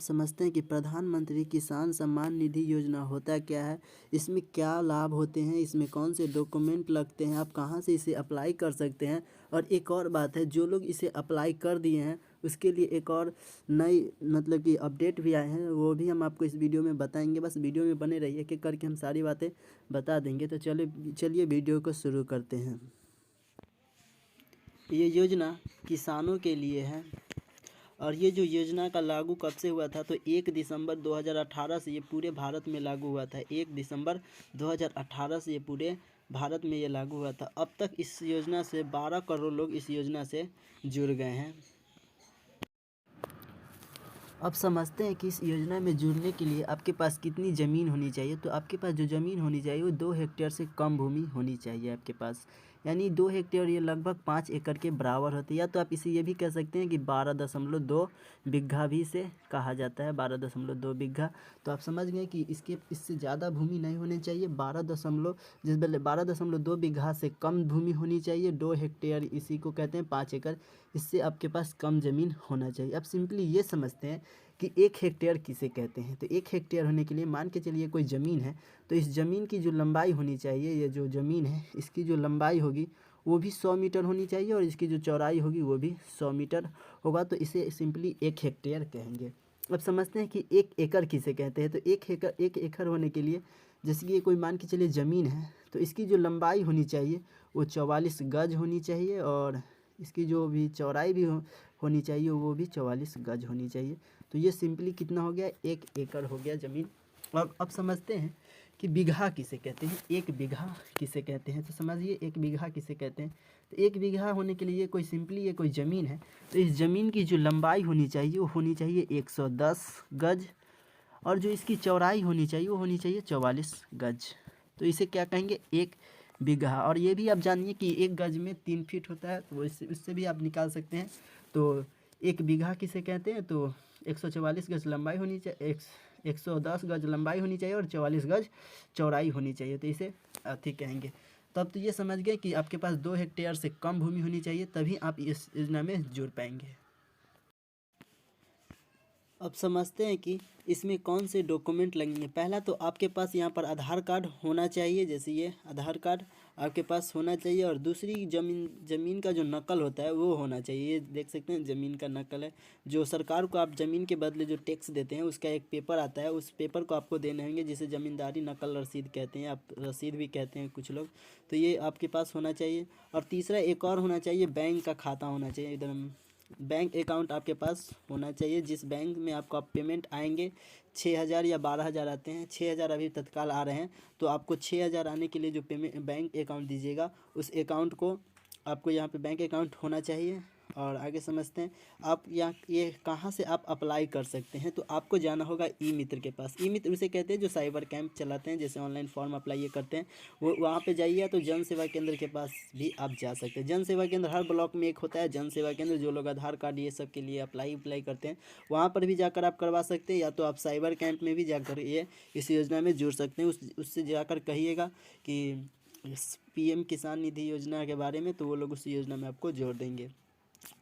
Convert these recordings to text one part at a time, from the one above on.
समझते हैं कि प्रधानमंत्री किसान सम्मान निधि योजना होता क्या है, इसमें क्या लाभ होते हैं, इसमें कौन से डॉक्यूमेंट लगते हैं, आप कहां से इसे अप्लाई कर सकते हैं। और एक और बात है, जो लोग इसे अप्लाई कर दिए हैं उसके लिए एक और नई मतलब कि अपडेट भी आए हैं, वो भी हम आपको इस वीडियो में बताएंगे। बस वीडियो में बने रहिए कि करके हम सारी बातें बता देंगे। तो चलिए वीडियो को शुरू करते हैं। ये योजना किसानों के लिए है और ये जो योजना का लागू कब से हुआ था, तो 1 दिसंबर 2018 से ये पूरे भारत में लागू हुआ था। 1 दिसंबर 2018 से ये पूरे भारत में ये लागू हुआ था। अब तक इस योजना से 12 करोड़ लोग इस योजना से जुड़ गए हैं। अब समझते हैं कि इस योजना में जुड़ने के लिए आपके पास कितनी ज़मीन होनी चाहिए। तो आपके पास जो ज़मीन होनी चाहिए वो 2 हेक्टेयर से कम भूमि होनी चाहिए आपके पास, यानी 2 हेक्टेयर ये लगभग 5 एकड़ के बराबर होती है। या तो आप इसे ये भी कह सकते हैं कि 12.2 बिघा भी इसे कहा जाता है, 12.2 बिघा। तो आप समझ गए कि इससे ज़्यादा भूमि नहीं होनी चाहिए। 12.2 बिघा से कम भूमि होनी चाहिए। 2 हेक्टेयर इसी को कहते हैं 5 एकड़, इससे आपके पास कम ज़मीन होना चाहिए। अब सिंपली ये समझते हैं कि 1 हेक्टेयर किसे कहते हैं। तो 1 हेक्टेयर होने के लिए मान के चलिए कोई ज़मीन है, तो इस ज़मीन की जो लंबाई होनी चाहिए, ये जो ज़मीन है इसकी जो लंबाई होगी वो भी 100 मीटर होनी चाहिए और इसकी जो चौड़ाई होगी वो भी 100 मीटर होगा। तो इसे सिंपली 1 हेक्टेयर कहेंगे। अब समझते हैं कि 1 एकड़ किसे कहते हैं। तो 1 एकड़ होने के लिए, जैसे कि ये कोई मान के चलिए ज़मीन है, तो इसकी जो लंबाई होनी चाहिए वो 44 गज होनी चाहिए और इसकी जो भी चौड़ाई भी होनी चाहिए वो भी 44 गज होनी चाहिए। तो ये सिंपली कितना हो गया, 1 एकड़ हो गया ज़मीन। अब समझते हैं कि बीघा किसे कहते हैं, 1 बीघा किसे कहते हैं। तो समझिए 1 बीघा किसे कहते हैं। तो 1 बीघा होने के लिए कोई सिंपली ये कोई ज़मीन है, तो इस ज़मीन की जो लंबाई होनी चाहिए वो होनी चाहिए 110 गज और जो इसकी चौड़ाई होनी चाहिए वो होनी चाहिए 44 गज। तो इसे क्या कहेंगे, 1 बीघा। और ये भी आप जानिए कि 1 गज में 3 फीट होता है, तो इससे भी आप निकाल सकते हैं। तो 1 बीघा किसे कहते हैं, तो 144 गज लंबाई होनी चाहिए, 110 गज लंबाई होनी चाहिए और 44 गज चौड़ाई होनी चाहिए। तो इसे अति कहेंगे। तब तो ये समझ गए कि आपके पास 2 हेक्टेयर से कम भूमि होनी चाहिए, तभी आप इस योजना में जुड़ पाएंगे। अब समझते हैं कि इसमें कौन से डॉक्यूमेंट लगेंगे। पहला तो आपके पास यहाँ पर आधार कार्ड होना चाहिए, जैसे ये आधार कार्ड आपके पास होना चाहिए। और दूसरी ज़मीन का जो नकल होता है वो होना चाहिए। ये देख सकते हैं ज़मीन का नकल है, जो सरकार को आप ज़मीन के बदले जो टैक्स देते हैं उसका एक पेपर आता है, उस पेपर को आपको देने होंगे, जिसे ज़मींदारी नकल रसीद कहते हैं, आप रसीद भी कहते हैं कुछ लोग। तो ये आपके पास होना चाहिए। और तीसरा एक और होना चाहिए, बैंक का खाता होना चाहिए, एकदम बैंक अकाउंट आपके पास होना चाहिए, जिस बैंक में आपको आप पेमेंट आएंगे 6,000 या 12,000 आते हैं। 6,000 अभी तत्काल आ रहे हैं, तो आपको 6,000 आने के लिए जो पेमेंट बैंक अकाउंट दीजिएगा, उस अकाउंट को आपको यहाँ पे बैंक अकाउंट होना चाहिए। और आगे समझते हैं आप यहाँ ये कहाँ से आप अप्लाई कर सकते हैं। तो आपको जाना होगा ई मित्र के पास। ई मित्र उसे कहते हैं जो साइबर कैंप चलाते हैं, जैसे ऑनलाइन फॉर्म अप्लाई ये करते हैं, वो वहाँ पे जाइए। तो जन सेवा केंद्र के पास भी आप जा सकते हैं। जन सेवा केंद्र हर ब्लॉक में एक होता है जन सेवा केंद्र, जो लोग आधार कार्ड ये सब के लिए अप्लाई करते हैं, वहाँ पर भी जाकर आप करवा सकते हैं। या तो आप साइबर कैंप में भी जाकर ये इस योजना में जुड़ सकते हैं। उससे जाकर कहिएगा कि PM किसान निधि योजना के बारे में, तो वो लोग उस योजना में आपको जोड़ देंगे।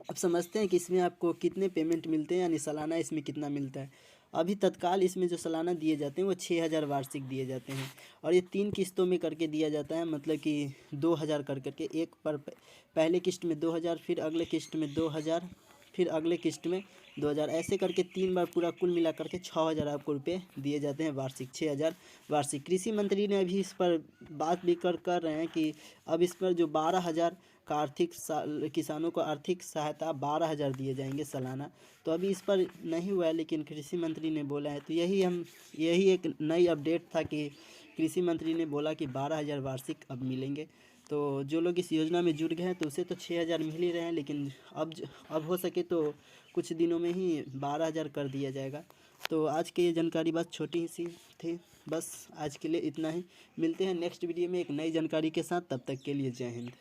अब समझते हैं कि इसमें आपको कितने पेमेंट मिलते हैं, यानी सालाना इसमें कितना मिलता है। अभी तत्काल इसमें जो सालाना दिए जाते हैं वो 6,000 वार्षिक दिए जाते हैं और ये 3 किस्तों में करके दिया जाता है, मतलब कि 2,000 करके, एक पर पहले किस्त में 2,000, फिर अगले किस्त में 2,000, फिर अगले किस्त में 2,000, ऐसे करके 3 बार पूरा कुल मिला करके 6,000 आपको रुपये दिए जाते हैं वार्षिक, 6,000 वार्षिक। कृषि मंत्री ने अभी इस पर बात भी कर रहे हैं कि अब इस पर जो 12,000 का किसानों को आर्थिक सहायता 12,000 दिए जाएंगे सालाना। तो अभी इस पर नहीं हुआ है, लेकिन कृषि मंत्री ने बोला है। तो यही एक नई अपडेट था कि कृषि मंत्री ने बोला कि 12,000 वार्षिक अब मिलेंगे। तो जो लोग इस योजना में जुड़ गए हैं तो उसे तो 6,000 मिल ही रहे हैं, लेकिन अब हो सके तो कुछ दिनों में ही 12,000 कर दिया जाएगा। तो आज की ये जानकारी बस छोटी सी थी, बस आज के लिए इतना ही। मिलते हैं नेक्स्ट वीडियो में एक नई जानकारी के साथ, तब तक के लिए जय हिंद।